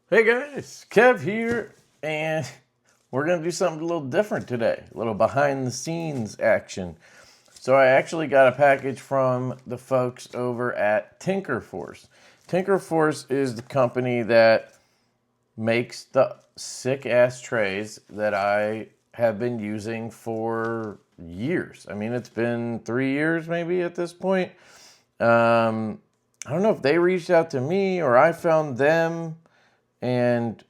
Hey guys, Kev here, and we're going to do something a little different today, a little behind the scenes action. So I actually got a package from the folks over at TinkerForce. TinkerForce is the company that makes the sick ass trays that I have been using for years. I mean, it's been 3 years maybe at this point. I don't know if they reached out to me or I found them and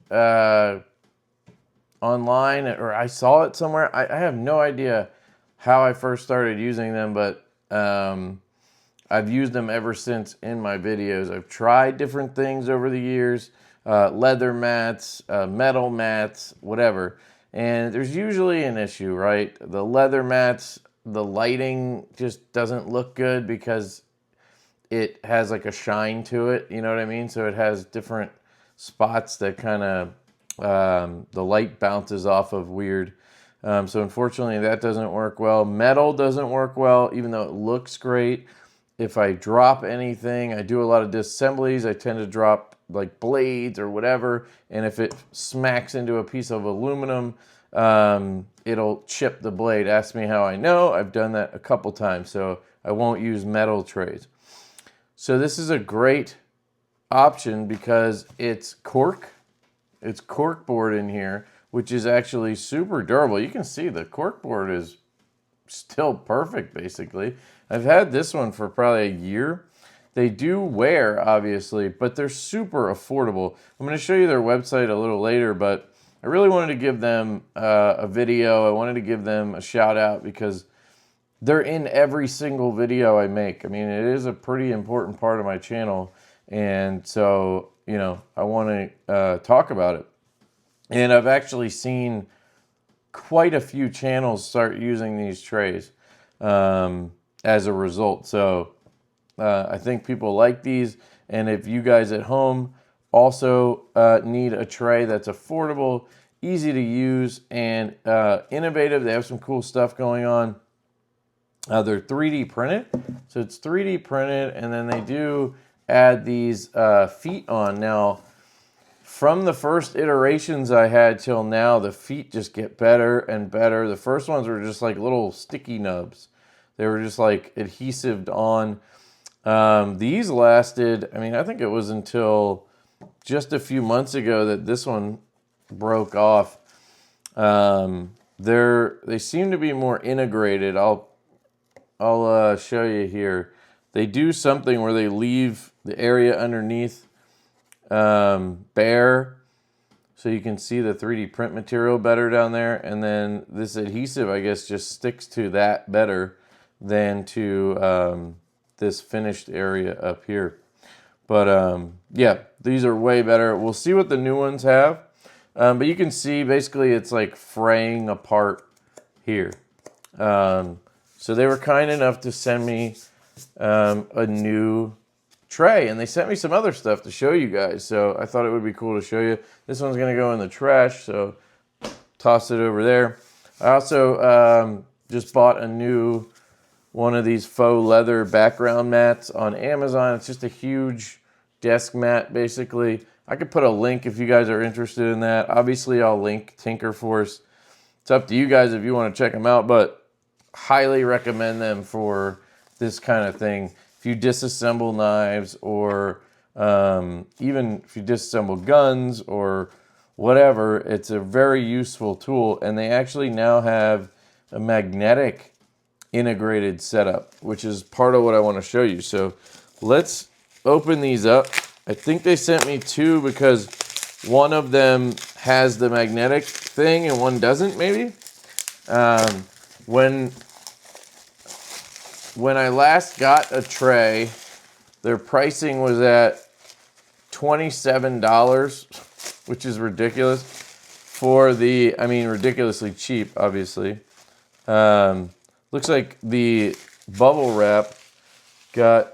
online, or I saw it somewhere. I have no idea how I first started using them, but I've used them ever since in my videos. I've tried different things over the years, leather mats, metal mats, whatever. And there's usually an issue, right? The leather mats, the lighting just doesn't look good because it has like a shine to it, you know what I mean? So it has different spots that kind of the light bounces off of weird. So unfortunately that doesn't work well. Metal doesn't work well, even though it looks great. If I drop anything, I do a lot of disassemblies, I tend to drop like blades or whatever, and if it smacks into a piece of aluminum, it'll chip the blade. Ask me how I know. I've done that a couple times, so I won't use metal trays. So this is a great option because it's cork board in here, which is actually super durable. You can see the cork board is still perfect, basically. I've had this one for probably a year. They do wear, obviously, but they're super affordable. I'm going to show you their website a little later, but I really wanted to give them a video. I wanted to give them a shout out because they're in every single video I make. I mean, it is a pretty important part of my channel. And so, you know, I want to talk about it. And I've actually seen quite a few channels start using these trays as a result. So I think people like these. And if you guys at home also need a tray that's affordable, easy to use, and innovative, they have some cool stuff going on. They're 3D printed, so it's 3D printed, and then they do add these feet on. Now, from the first iterations I had till now, the feet just get better and better. The first ones were just like little sticky nubs. They were just like adhesived on. These lasted, I mean, I think it was until just a few months ago that this one broke off. They seem to be more integrated. I'll show you here. They do something where they leave the area underneath bare, so you can see the 3D print material better down there. And then this adhesive, I guess, just sticks to that better than to this finished area up here. But yeah, these are way better. We'll see what the new ones have. But you can see basically it's like fraying apart here. So they were kind enough to send me a new tray, and they sent me some other stuff to show you guys. So I thought it would be cool to show you. This one's gonna go in the trash, so toss it over there. I also just bought a new one of these faux leather background mats on Amazon. It's just a huge desk mat, basically. I could put a link if you guys are interested in that. Obviously, I'll link TinkerForce. It's up to you guys if you want to check them out, but highly recommend them for this kind of thing. If you disassemble knives, or even if you disassemble guns or whatever, it's a very useful tool. And they actually now have a magnetic integrated setup, which is part of what I want to show you. So let's open these up. I think they sent me two because one of them has the magnetic thing and one doesn't, maybe. When I last got a tray, their pricing was at $27, which is ridiculous for the, I mean, ridiculously cheap, obviously. Looks like the bubble wrap got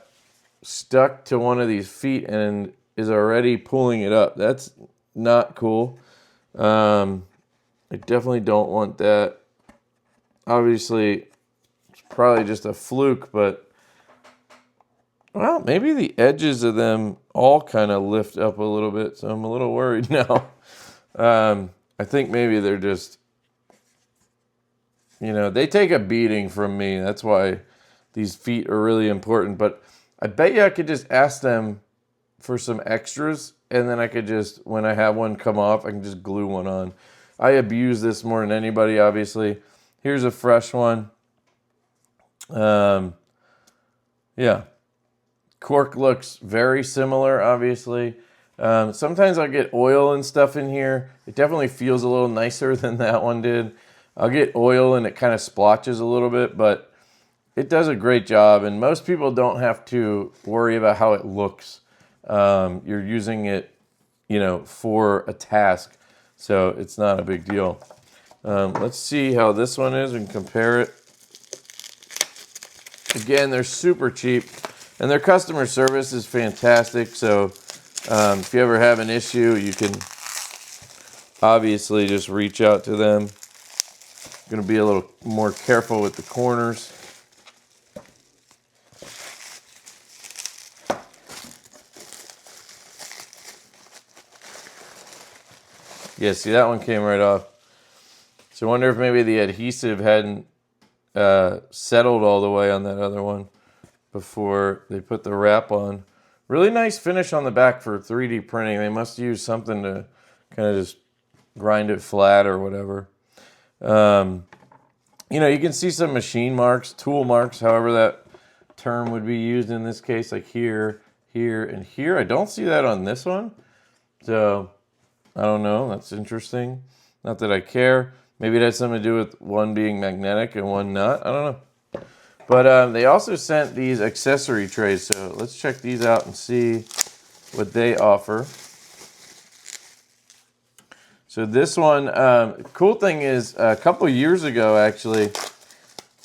stuck to one of these feet and is already pulling it up. That's not cool. I definitely don't want that. Obviously, it's probably just a fluke, but well, maybe the edges of them all kind of lift up a little bit, so I'm a little worried now. I think maybe they're just, you know, they take a beating from me. That's why these feet are really important. But I bet you I could just ask them for some extras, and then I could just, when I have one come off, I can just glue one on. I abuse this more than anybody, obviously. Here's a fresh one. Yeah. Cork looks very similar, obviously. Sometimes I'll get oil and stuff in here. It definitely feels a little nicer than that one did. I'll get oil and it kind of splotches a little bit, but it does a great job. And most people don't have to worry about how it looks. You're using it, you know, for a task, so it's not a big deal. Let's see how this one is and compare it. Again, they're super cheap, and their customer service is fantastic. So if you ever have an issue, you can obviously just reach out to them. I'm going to be a little more careful with the corners. Yeah, see, that one came right off. So I wonder if maybe the adhesive hadn't settled all the way on that other one before they put the wrap on. Really nice finish on the back for 3D printing. They must use something to kind of just grind it flat or whatever. You know, you can see some machine marks, tool marks, however that term would be used in this case, like here, here, and here. I don't see that on this one. So I don't know. That's interesting. Not that I care. Maybe it has something to do with one being magnetic and one not. I don't know. But they also sent these accessory trays. So let's check these out and see what they offer. So this one, cool thing is a couple years ago, actually,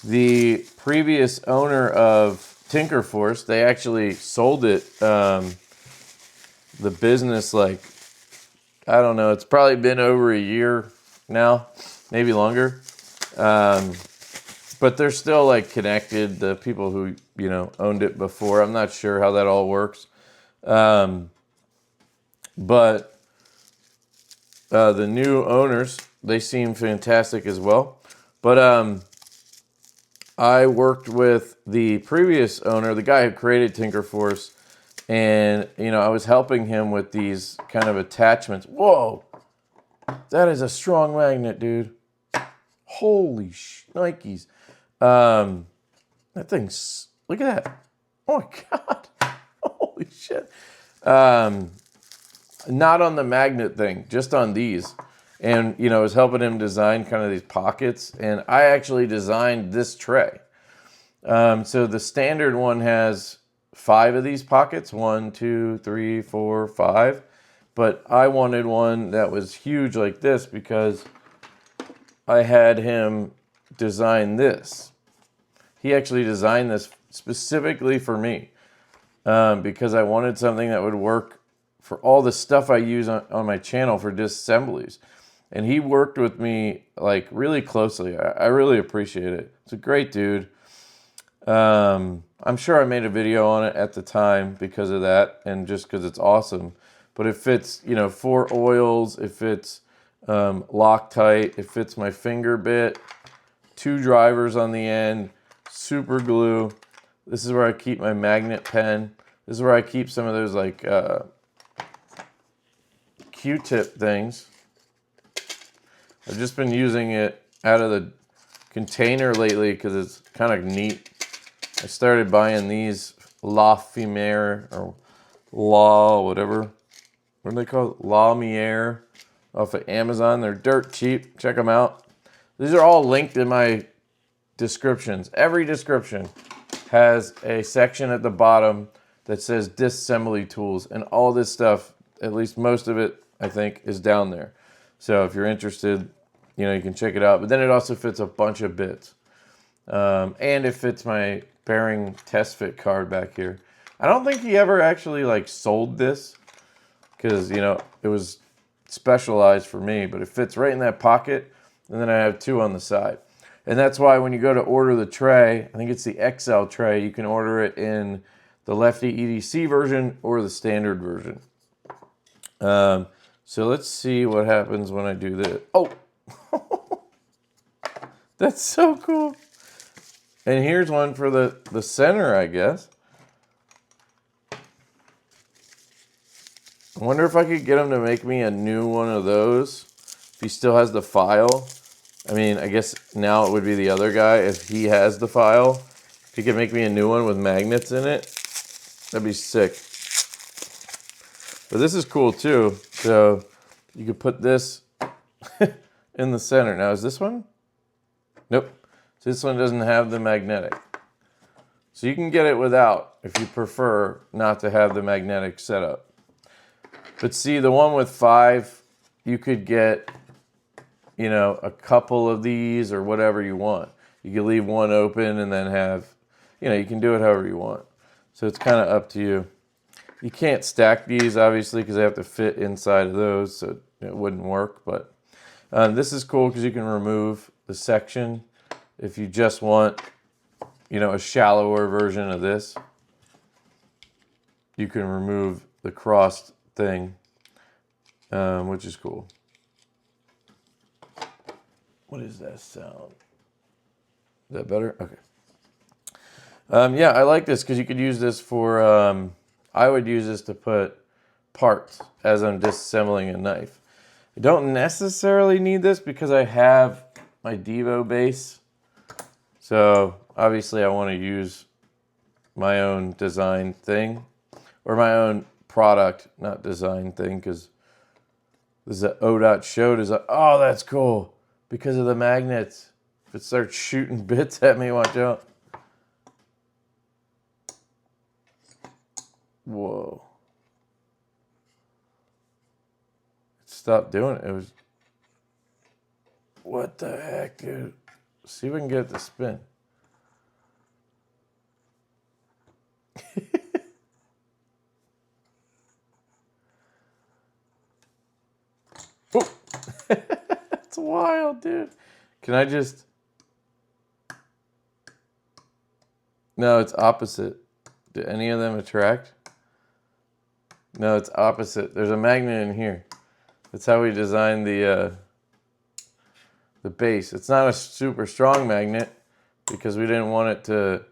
the previous owner of TinkerForce, they actually sold it, the business, like, I don't know, it's probably been over a year now, maybe longer. But they're still like connected, the people who, you know, owned it before. I'm not sure how that all works. But the new owners, they seem fantastic as well. But I worked with the previous owner, the guy who created TinkerForce, and, you know, I was helping him with these kind of attachments. Whoa! That is a strong magnet, dude. Holy Nikes. That thing's, look at that. Oh my God. Holy shit. Not on the magnet thing, just on these. And, you know, I was helping him design kind of these pockets, and I actually designed this tray. So the standard one has 5 of these pockets, 1, 2, 3, 4, 5. But I wanted one that was huge like this because I had him design this. He actually designed this specifically for me because I wanted something that would work for all the stuff I use on my channel for disassemblies. And he worked with me like really closely. I really appreciate it. It's a great dude. I'm sure I made a video on it at the time because of that and just because it's awesome. But it fits, you know, 4 oils. It fits Loctite. It fits my finger bit. 2 drivers on the end. Super glue. This is where I keep my magnet pen. This is where I keep some of those like Q-tip things. I've just been using it out of the container lately because it's kind of neat. I started buying these La Fumere or La whatever. What are they called? La Miere off of Amazon. They're dirt cheap. Check them out. These are all linked in my descriptions. Every description has a section at the bottom that says Disassembly Tools, and all this stuff, at least most of it, I think, is down there. So if you're interested, you know, you can check it out. But then it also fits a bunch of bits. And it fits my bearing test fit card back here. I don't think he ever actually like sold this because, you know, it was specialized for me, but it fits right in that pocket. And then I have 2 on the side. And that's why when you go to order the tray, I think it's the XL tray, you can order it in the LeftyEDC version or the standard version. So let's see what happens when I do this. Oh, that's so cool. And here's one for the center, I guess. I wonder if I could get him to make me a new one of those. If he still has the file. I mean, I guess now it would be the other guy if he has the file. If he could make me a new one with magnets in it, that'd be sick. But this is cool too. So you could put this in the center. Now, is this one? Nope. So this one doesn't have the magnetic. So you can get it without if you prefer not to have the magnetic setup. But see, the one with 5, you could get, you know, a couple of these or whatever you want. You could leave one open and then have, you know, you can do it however you want. So it's kind of up to you. You can't stack these, obviously, because they have to fit inside of those, so it wouldn't work. But this is cool because you can remove the section if you just want, you know, a shallower version of this. You can remove the crossed thing, which is cool. What is that sound? Is that better? Okay. Yeah, I like this because you could use this for, I would use this to put parts as I'm disassembling a knife. I don't necessarily need this because I have my Divo base. So obviously I want to use my own design thing, or my own product, not design thing, because this is an O.show design. Oh, that's cool. Because of the magnets. If it starts shooting bits at me, watch out. Whoa. It stopped doing it. It was... What the heck, dude? See if we can get it to spin. Oh. That's wild, dude. Can I just... No, it's opposite. Do any of them attract? No, it's opposite. There's a magnet in here. That's how we designed the base. It's not a super strong magnet because we didn't want it to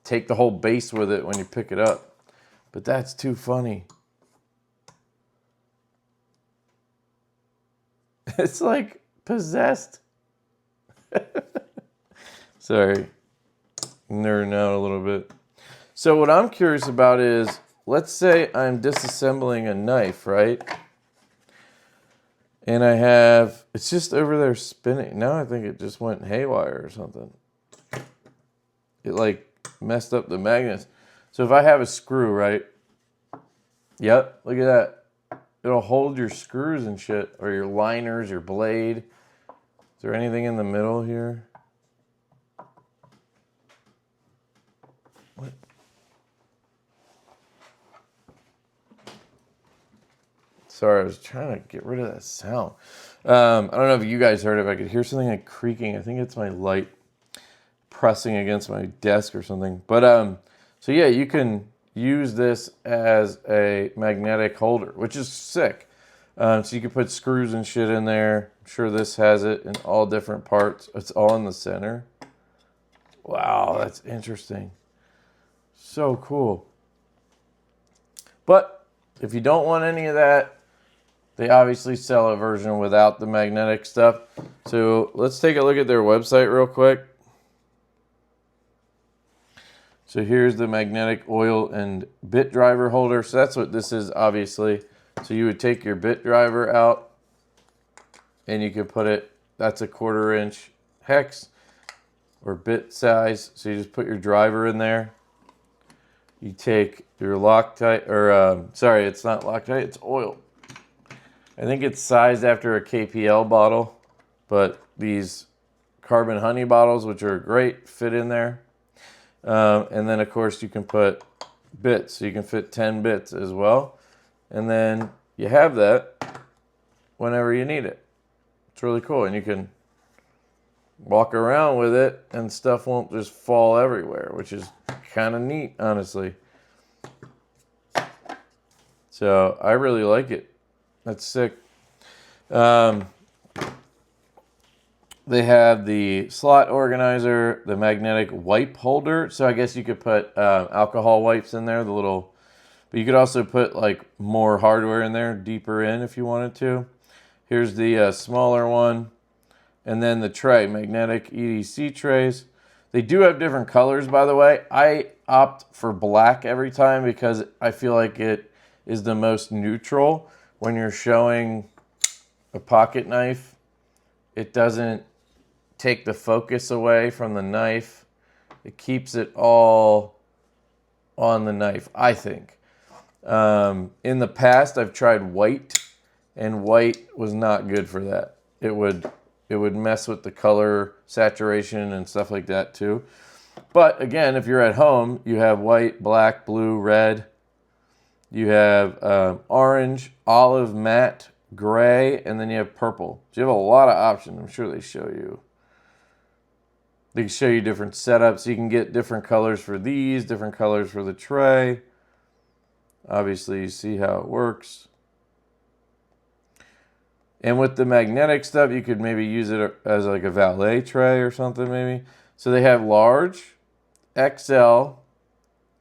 take the whole base with it when you pick it up. But that's too funny. It's like possessed. Sorry. Nerding out a little bit. So what I'm curious about is, let's say I'm disassembling a knife, right? And I have, it's just over there spinning. Now I think it just went haywire or something. It like messed up the magnets. So if I have a screw, right? Yep, look at that. It'll hold your screws and shit, or your liners, your blade. Is there anything in the middle here? What? Sorry, I was trying to get rid of that sound. I don't know if you guys heard it. If I could hear something like creaking. I think it's my light pressing against my desk or something. But so yeah, you can use this as a magnetic holder, which is sick. So you can put screws and shit in there. I'm sure this has it in all different parts. It's all in the center. Wow, that's interesting. So cool. But if you don't want any of that, they obviously sell a version without the magnetic stuff. So let's take a look at their website real quick. So here's the magnetic oil and bit driver holder. So that's what this is, obviously. So you would take your bit driver out and you could put it, that's a 1/4 inch hex or bit size. So you just put your driver in there. You take your Loctite, or sorry, it's not Loctite, it's oil. I think it's sized after a KPL bottle, but these carbon honey bottles, which are great, fit in there. And then of course you can put bits, so you can fit 10 bits as well. And then you have that whenever you need it. It's really cool, and you can walk around with it and stuff won't just fall everywhere, which is kind of neat, honestly. So I really like it. That's sick. They have the slot organizer, the magnetic wipe holder. So I guess you could put alcohol wipes in there, but you could also put like more hardware in there, deeper in if you wanted to. Here's the smaller one. And then the tray, magnetic EDC trays. They do have different colors, by the way. I opt for black every time because I feel like it is the most neutral when you're showing a pocket knife. It doesn't take the focus away from the knife. It keeps it all on the knife, I think. In the past, I've tried white, and white was not good for that. It would mess with the color saturation and stuff like that too. But again, if you're at home, you have white, black, blue, red. You have orange, olive, matte, gray, and then you have purple. So you have a lot of options. I'm sure they show you. They can show you different setups. You can get different colors for these, different colors for the tray. Obviously, you see how it works. And with the magnetic stuff, you could maybe use it as like a valet tray or something maybe. So they have large, XL.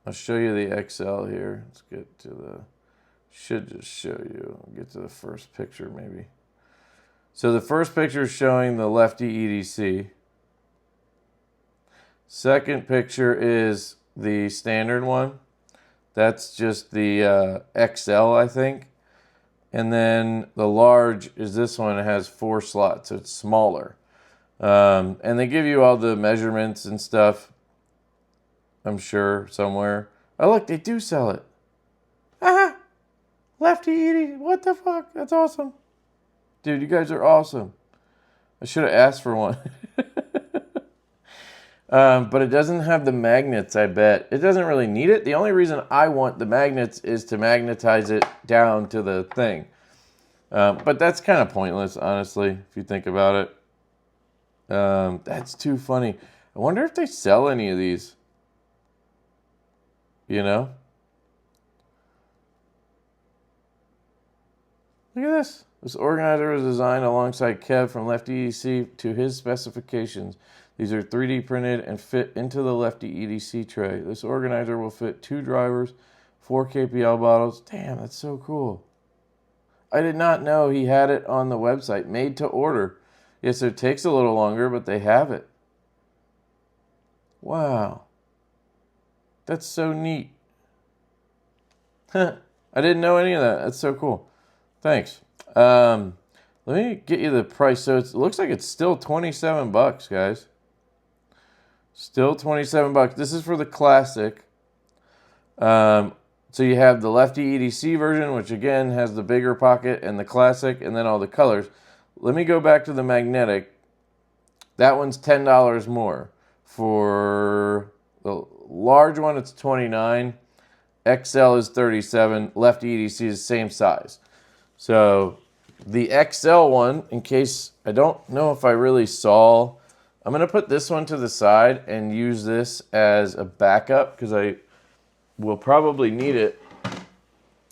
I'll show you the XL here. Let's get to the, should just show you. I'll get to the first picture maybe. So the first picture is showing the LeftyEDC. Second picture is the standard one. That's just the XL, I think. And then the large is this one. It has 4 slots, so it's smaller. And they give you all the measurements and stuff, I'm sure, somewhere. Oh, look, they do sell it. Aha! LeftyEDC, what the fuck? That's awesome. Dude, you guys are awesome. I should have asked for one. But it doesn't have the magnets, I bet. It doesn't really need it. The only reason I want the magnets is to magnetize it down to the thing. But that's kind of pointless, honestly, if you think about it. That's too funny. I wonder if they sell any of these. You know? Look at this. This organizer was designed alongside Kev from LeftyEDC to his specifications. These are 3D printed and fit into the LeftyEDC tray. This organizer will fit 2 drivers, 4 KPL bottles. Damn, that's so cool. I did not know he had it on the website. Made to order. Yes, it takes a little longer, but they have it. Wow. That's so neat. I didn't know any of that. That's so cool. Thanks. Let me get you the price. So it looks like it's still 27 bucks, guys. Still 27 bucks. This is for the classic. So you have the LeftyEDC version, which again has the bigger pocket, and the classic, and then all the colors. Let me go back to the magnetic. That one's $10 more. For the large one, it's $29. XL is $37. LeftyEDC is the same size. So the XL one, in case, I don't know if I really saw, I'm going to put this one to the side and use this as a backup because I will probably need it.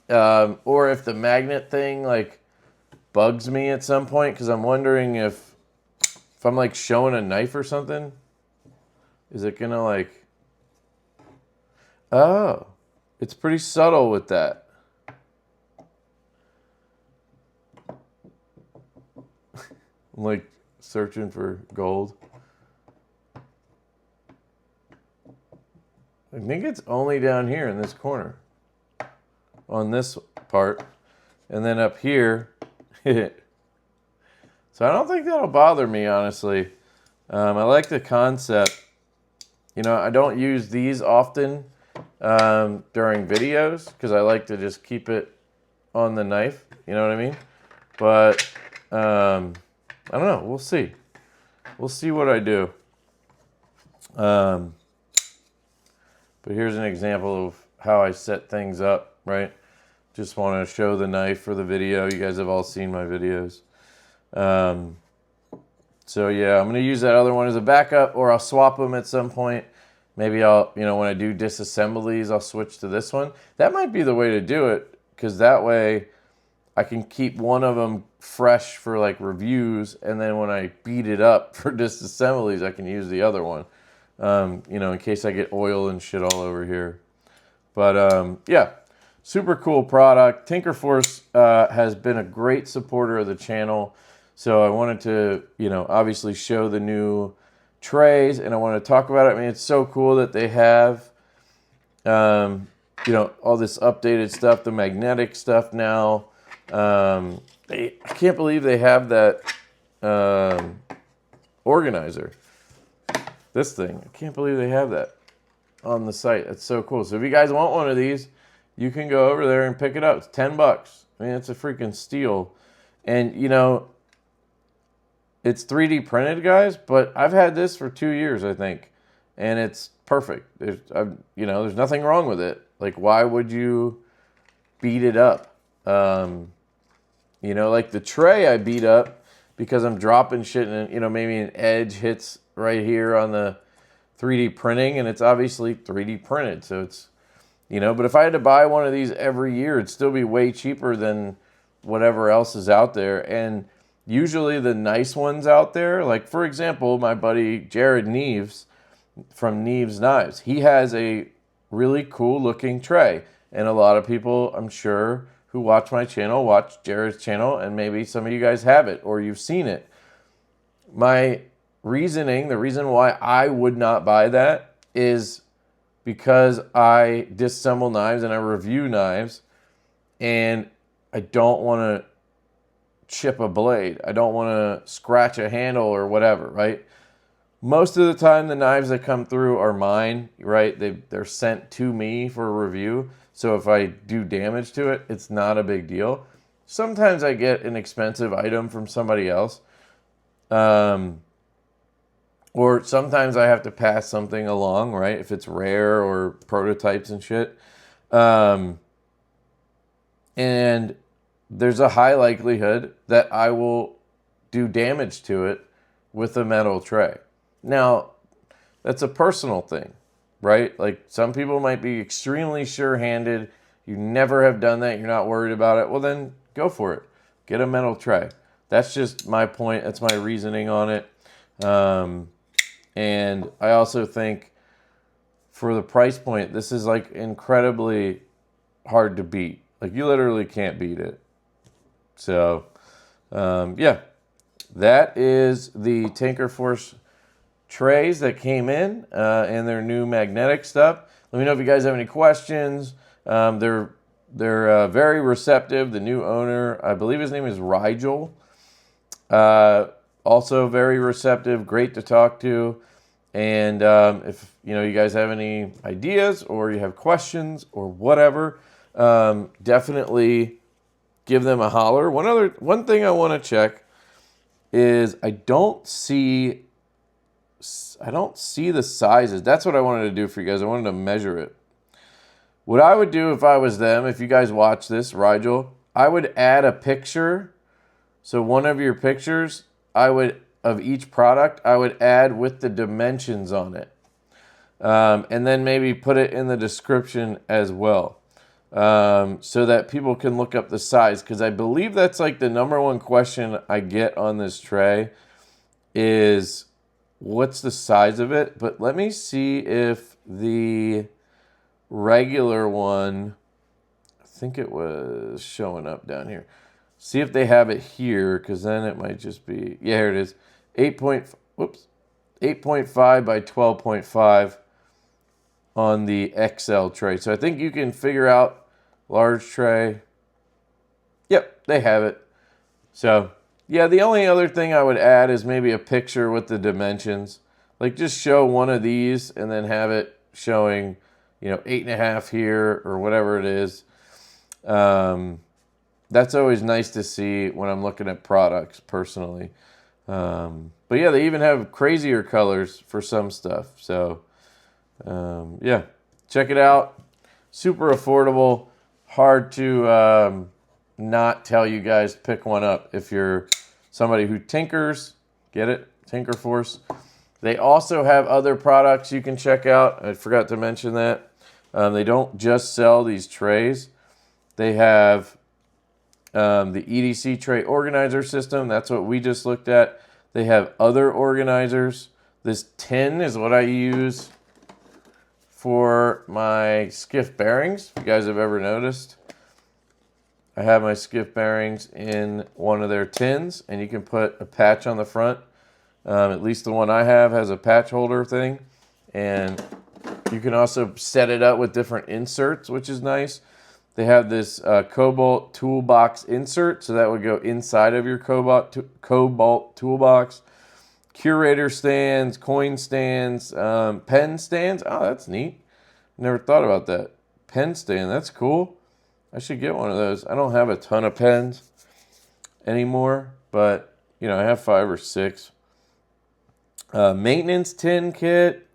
Or if the magnet thing like bugs me at some point, because I'm wondering if I'm like showing a knife or something, is it going to like, oh, it's pretty subtle with that. I'm like searching for gold. I think it's only down here in this corner. On this part. And then up here. So I don't think that'll bother me, honestly. I like the concept. You know, I don't use these often during videos because I like to just keep it on the knife. You know what I mean? But I don't know. We'll see. We'll see what I do. But here's an example of how I set things up, right? Just want to show the knife for the video. You guys have all seen my videos. So yeah, I'm going to use that other one as a backup, or I'll swap them at some point. Maybe I'll, you know, when I do disassemblies, I'll switch to this one. That might be the way to do it, because that way I can keep one of them fresh for like reviews, and then when I beat it up for disassemblies, I can use the other one, you know, in case I get oil and shit all over here. But yeah, super cool product. TinkerForce has been a great supporter of the channel, so I wanted to, you know, obviously show the new trays, and I want to talk about it. I mean, it's so cool that they have, you know, all this updated stuff, the magnetic stuff now. I can't believe they have that organizer. This thing, I can't believe they have that on the site. That's so cool. So if you guys want one of these, you can go over there and pick it up. It's 10 bucks. I mean, it's a freaking steal. And, you know, it's 3D printed, guys, but I've had this for 2 years, I think, and it's perfect. You know, there's nothing wrong with it. Like, why would you beat it up? You know, like the tray I beat up because I'm dropping shit and, you know, maybe an edge hits right here on the 3D printing, and it's obviously 3D printed. So it's, you know, but if I had to buy one of these every year, it'd still be way cheaper than whatever else is out there. And usually the nice ones out there, like for example, my buddy Jared Neves from Neves Knives, he has a really cool looking tray. And a lot of people, I'm sure, who watch my channel, watch Jared's channel, and maybe some of you guys have it or you've seen it. My reasoning, the reason why I would not buy that is because I disassemble knives and I review knives, and I don't want to chip a blade. I don't want to scratch a handle or whatever, right? Most of the time, the knives that come through are mine, right? They're sent to me for a review. So if I do damage to it, it's not a big deal. Sometimes I get an expensive item from somebody else. Or sometimes I have to pass something along, right? If it's rare or prototypes and shit. And there's a high likelihood that I will do damage to it with a metal tray. Now, that's a personal thing, right? Like some people might be extremely sure-handed. You never have done that. You're not worried about it. Well, then go for it. Get a metal tray. That's just my point. That's my reasoning on it. And I also think for the price point, this is like incredibly hard to beat. Like you literally can't beat it. So, yeah, that is the TinkerForce trays that came in and their new magnetic stuff. Let me know if you guys have any questions. They're very receptive. The new owner, I believe his name is Rigel. Also very receptive, great to talk to. And if you guys have any ideas or you have questions or whatever, definitely give them a holler. One thing I want to check is I don't see the sizes. That's what I wanted to do for you guys. I wanted to measure it. What I would do if I was them, if you guys watch this, Rigel, I would add a picture. So one of your pictures, of each product, I would add with the dimensions on it. And then maybe put it in the description as well. So that people can look up the size. Because I believe that's like the #1 question I get on this tray is what's the size of it? But let me see if the regular one, I think it was showing up down here. See if they have it here, because then it might just be, yeah, here it is. 8.5 by 12.5 on the XL tray. So I think you can figure out large tray. Yep, they have it. So yeah, the only other thing I would add is maybe a picture with the dimensions. Like just show one of these and then have it showing, 8.5 here or whatever it is. That's always nice to see when I'm looking at products personally. But yeah, they even have crazier colors for some stuff. So yeah, check it out. Super affordable. Hard to not tell you guys to pick one up if you're somebody who tinkers. Get it? TinkerForce. They also have other products you can check out. I forgot to mention that. They don't just sell these trays. They have the EDC tray organizer system. That's what we just looked at. They have other organizers. This tin is what I use for my skiff bearings. If you guys have ever noticed, I have my skiff bearings in one of their tins, and you can put a patch on the front. At least the one I have has a patch holder thing, and you can also set it up with different inserts, which is nice. They have this Cobalt toolbox insert, so that would go inside of your Cobalt toolbox. Curator stands, coin stands, pen stands. Oh, that's neat. Never thought about that. Pen stand, that's cool. I should get one of those. I don't have a ton of pens anymore, but you know, I have 5 or 6. Maintenance tin kit.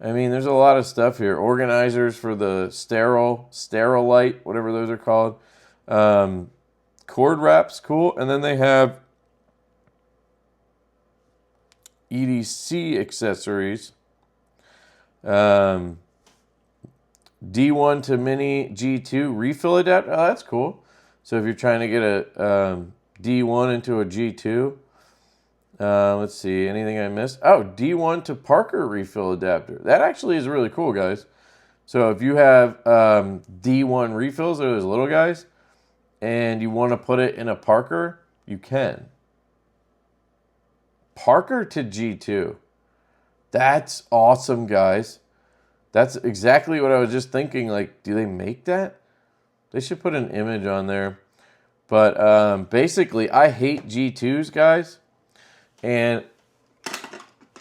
I mean, there's a lot of stuff here. Organizers for the Sterilite, whatever those are called. Cord wraps, cool. And then they have EDC accessories. D1 to mini G2 refill adapter. Oh, that's cool. So if you're trying to get a D1 into a G2, let's see, anything I missed? Oh, D1 to Parker refill adapter. That actually is really cool, guys. So if you have D1 refills, they're those little guys, and you want to put it in a Parker, you can. Parker to G2. That's awesome, guys. That's exactly what I was just thinking. Like, do they make that? They should put an image on there. But basically, I hate G2s, guys. And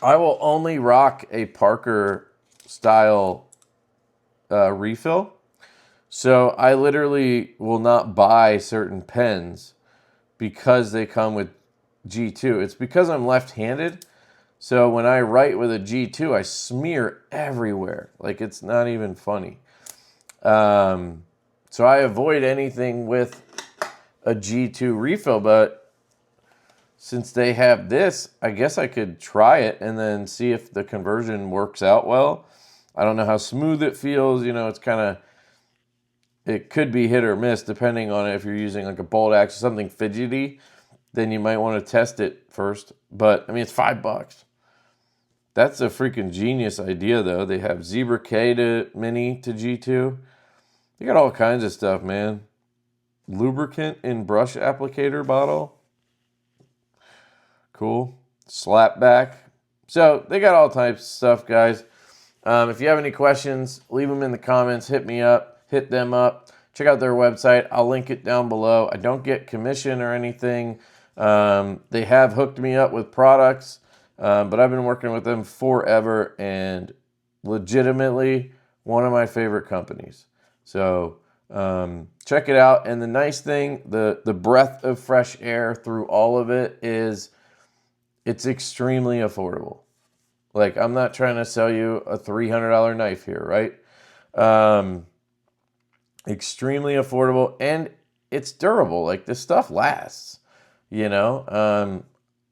I will only rock a Parker style refill. So I literally will not buy certain pens because they come with G2. It's because I'm left-handed. So when I write with a G2, I smear everywhere. Like, it's not even funny. So I avoid anything with a G2 refill, but since they have this, I guess I could try it and then see if the conversion works out well. I don't know how smooth it feels. You know, it's kind of, it could be hit or miss depending on if you're using like a bolt axe or something fidgety. Then you might want to test it first. But, I mean, it's $5. That's a freaking genius idea, though. They have Zebra K to Mini to G2. They got all kinds of stuff, man. Lubricant in brush applicator bottle. Cool. Slapback. So, they got all types of stuff, guys. If you have any questions, leave them in the comments. Hit me up. Hit them up. Check out their website. I'll link it down below. I don't get commission or anything. They have hooked me up with products, but I've been working with them forever and legitimately one of my favorite companies. So check it out. And the nice thing, the breath of fresh air through all of it is it's extremely affordable. Like, I'm not trying to sell you a $300 knife here, right? Extremely affordable, and it's durable. Like, this stuff lasts, you know.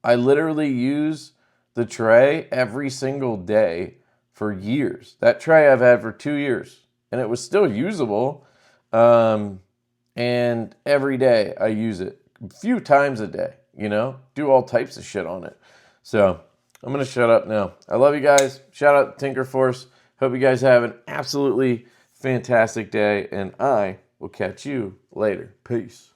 I literally use the tray every single day for years. That tray I've had for 2 years, and it was still usable. And every day I use it a few times a day, you know, do all types of shit on it. So I'm going to shut up now. I love you guys. Shout out to TinkerForce. Hope you guys have an absolutely fantastic day, and I will catch you later. Peace.